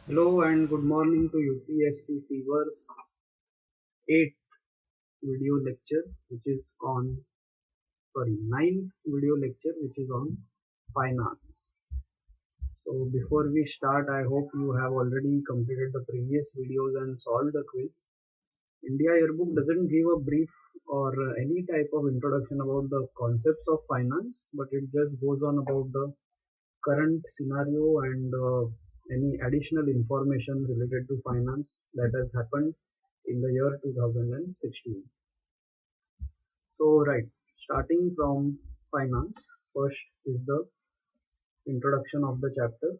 Hello and good morning to UPSC Fever's 8th video lecture which is on ninth video lecture which is on finance. So before we start, I hope you have already completed the previous videos and solved the quiz. India Yearbook doesn't give a brief or any type of introduction about the concepts of finance, but it just goes on about the current scenario and any additional information related to finance that has happened in the year 2016. So, right, starting from finance, first is the introduction of the chapter.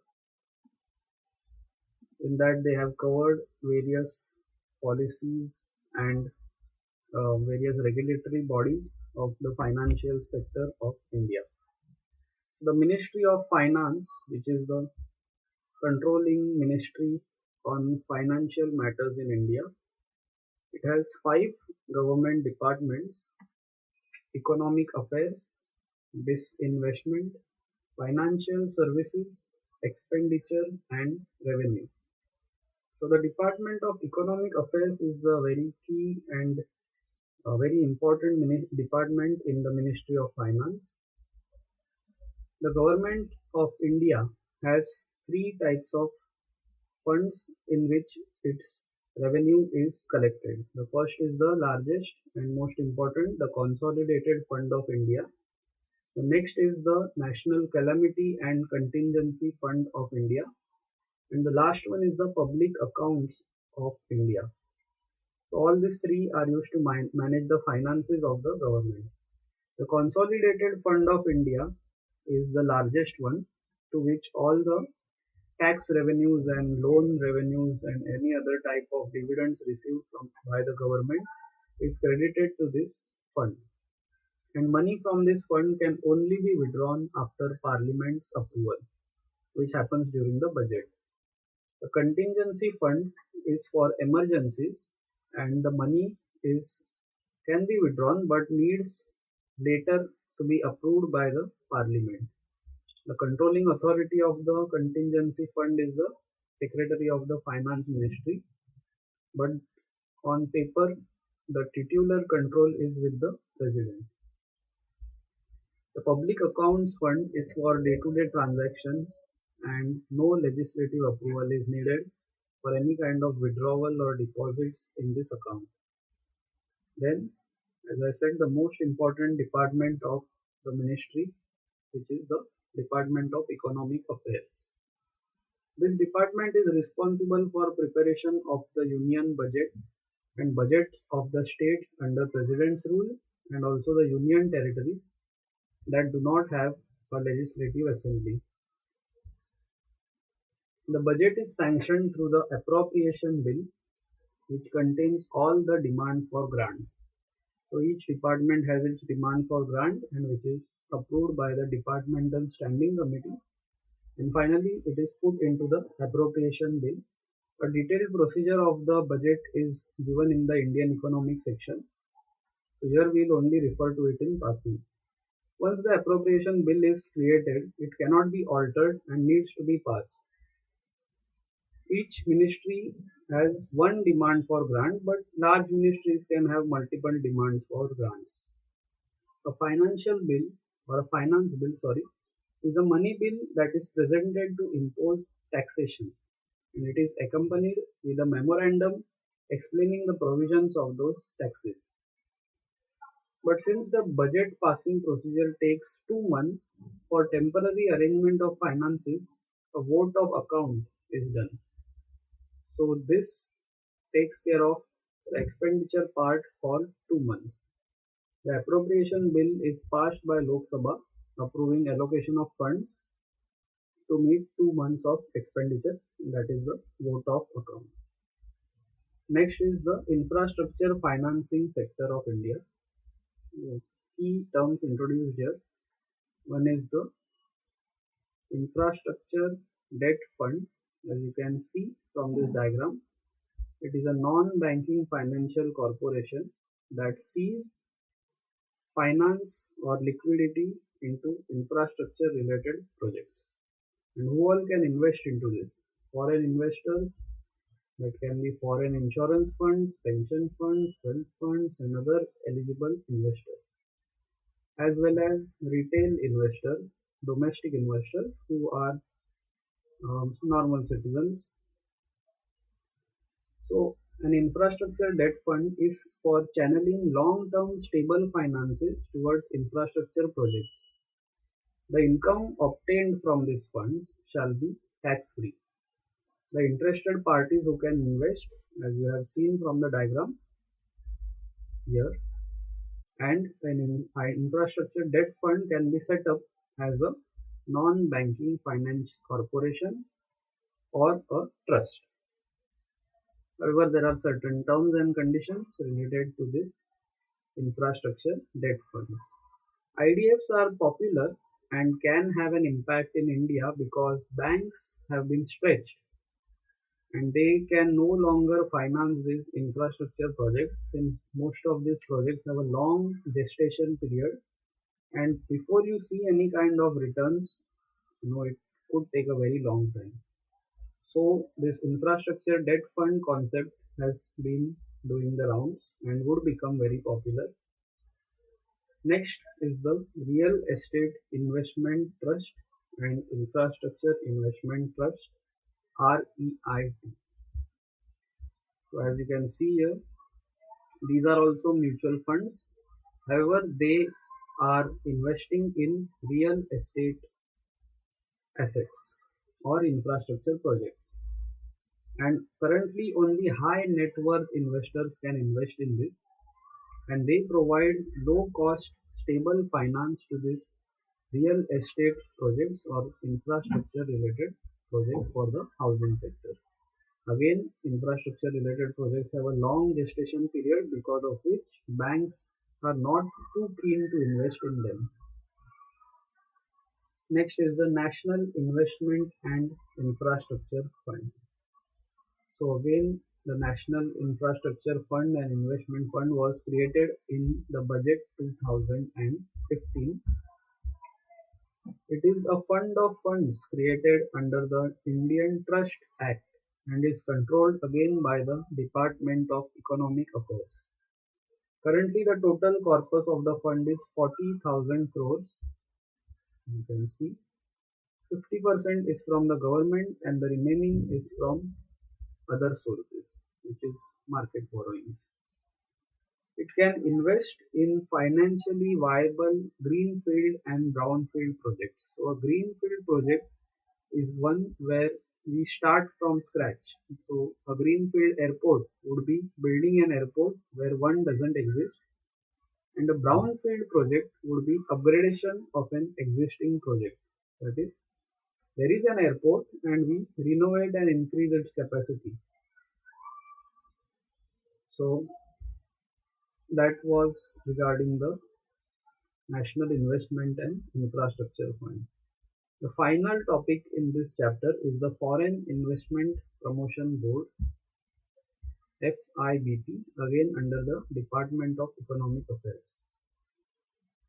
In that, they have covered various policies and various regulatory bodies of the financial sector of India. So, the Ministry of Finance, which is the controlling ministry on financial matters in India. It has five government departments: economic affairs, disinvestment, financial services, expenditure and revenue. So the Department of Economic Affairs is a very key and a very important department in the Ministry of Finance. The government of India has three types of funds in which its revenue is collected. The first is the largest and most important, the Consolidated Fund of India. The next is the National Calamity and Contingency Fund of India. And the last one is the Public Accounts of India. So all these three are used to manage the finances of the government. The Consolidated Fund of India is the largest one, to which all the tax revenues and loan revenues and any other type of dividends received by the government is credited to this fund, and money from this fund can only be withdrawn after parliament's approval, which happens during the budget. The contingency fund is for emergencies, and the money is can be withdrawn but needs later to be approved by the parliament. The controlling authority of the contingency fund is the Secretary of the Finance Ministry, but on paper the titular control is with the President. The Public Accounts Fund is for day-to-day transactions and no legislative approval is needed for any kind of withdrawal or deposits in this account. Then, as I said, the most important department of the ministry, which is the Department of Economic Affairs. This department is responsible for preparation of the union budget and budgets of the states under President's rule, and also the union territories that do not have a legislative assembly. The budget is sanctioned through the appropriation bill, which contains all the demand for grants. So each department has its demand for grant, and which is approved by the departmental standing committee, and finally it is put into the appropriation bill. A detailed procedure of the budget is given in the Indian economic section, so here we will only refer to it in passing. Once the appropriation bill is created, it cannot be altered and needs to be passed. Each ministry has one demand for grant, but large ministries can have multiple demands for grants. A financial bill or a finance bill, is a money bill that is presented to impose taxation, and it is accompanied with a memorandum explaining the provisions of those taxes. But since the budget passing procedure takes 2 months, for temporary arrangement of finances, a vote of account is done. So this takes care of the expenditure part for 2 months. The appropriation bill is passed by Lok Sabha, approving allocation of funds to meet 2 months of expenditure, that is the vote of account. Next is the infrastructure financing sector of India. Key terms introduced here. One is the infrastructure debt fund. As you can see from this diagram, it is a non-banking financial corporation that sees finance or liquidity into infrastructure related projects. And who all can invest into this? foreign investors, that can be foreign insurance funds, pension funds, wealth funds, and other eligible investors, as well as retail investors, domestic investors who are normal citizens. So, an infrastructure debt fund is for channeling long-term stable finances towards infrastructure projects. The income obtained from these funds shall be tax-free. The interested parties who can invest, as you have seen from the diagram here, and an infrastructure debt fund can be set up as a non-banking finance corporation or a trust. However, there are certain terms and conditions related to this infrastructure debt funds. IDFs are popular and can have an impact in India because banks have been stretched and they can no longer finance these infrastructure projects since most of these projects have a long gestation period, and before you see any kind of returns, it could take a very long time. So this infrastructure debt fund concept has been doing the rounds and would become very popular. Next is the Real Estate Investment Trust and Infrastructure Investment Trust, REIT. So as you can see here, these are also mutual funds. However, they are investing in real estate assets or infrastructure projects. And currently only high net worth investors can invest in this, and they provide low cost stable finance to these real estate projects or infrastructure related projects for the housing sector. Again, infrastructure related projects have a long gestation period because of which banks are not too keen to invest in them. Next is the National Investment and Infrastructure Fund. So again, the National Infrastructure Fund and Investment Fund was created in the budget 2015. It is a fund of funds created under the Indian Trust Act and is controlled again by the Department of Economic Affairs. Currently, the total corpus of the fund is 40,000 crores. You can see 50% is from the government and the remaining is from other sources, which is market borrowings. It can invest in financially viable greenfield and brownfield projects. So a greenfield project is one where we start from scratch. So a greenfield airport would be building an airport where one doesn't exist, and a brownfield project would be upgradation of an existing project. That is, there is an airport and we renovate and increase its capacity. So that was regarding the National Investment and Infrastructure Fund. The final topic in this chapter is the Foreign Investment Promotion Board, FIBP, again under the Department of Economic Affairs.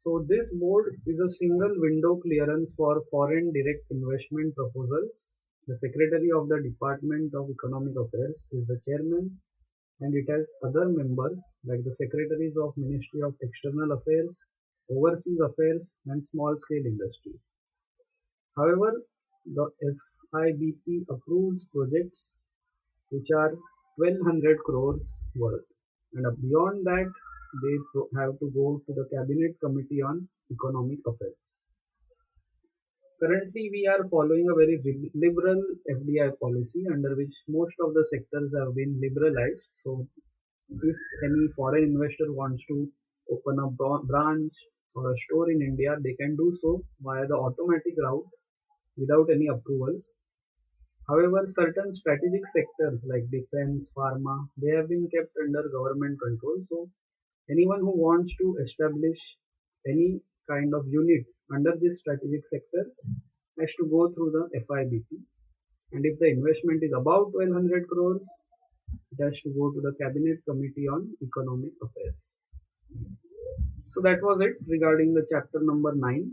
So this board is a single window clearance for foreign direct investment proposals. The Secretary of the Department of Economic Affairs is the chairman, and it has other members like the Secretaries of Ministry of External Affairs, Overseas Affairs, and Small Scale Industries. However, the FIBP approves projects which are 1200 crores worth, and beyond that they have to go to the Cabinet Committee on Economic Affairs. Currently, we are following a very liberal FDI policy under which most of the sectors have been liberalized. So, if any foreign investor wants to open a branch or a store in India, they can do so via the automatic route without any approvals. However, certain strategic sectors like defense, pharma, they have been kept under government control. So, anyone who wants to establish any kind of unit under this strategic sector has to go through the FIBP. And if the investment is above 1200 crores, it has to go to the Cabinet Committee on Economic Affairs. So that was it regarding the chapter number 9.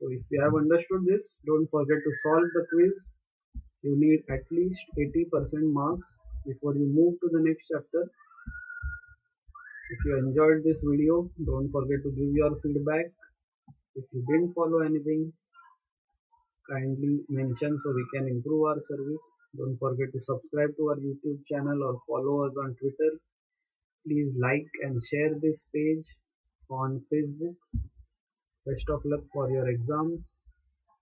So if you have understood this, don't forget to solve the quiz You need at least 80% marks before you move to the next chapter. If you enjoyed this video, don't forget to give your feedback. If you didn't follow anything, kindly mention so we can improve our service. Don't forget to subscribe to our YouTube channel or follow us on Twitter. Please like and share this page on Facebook. Best of luck for your exams.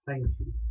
Thank you.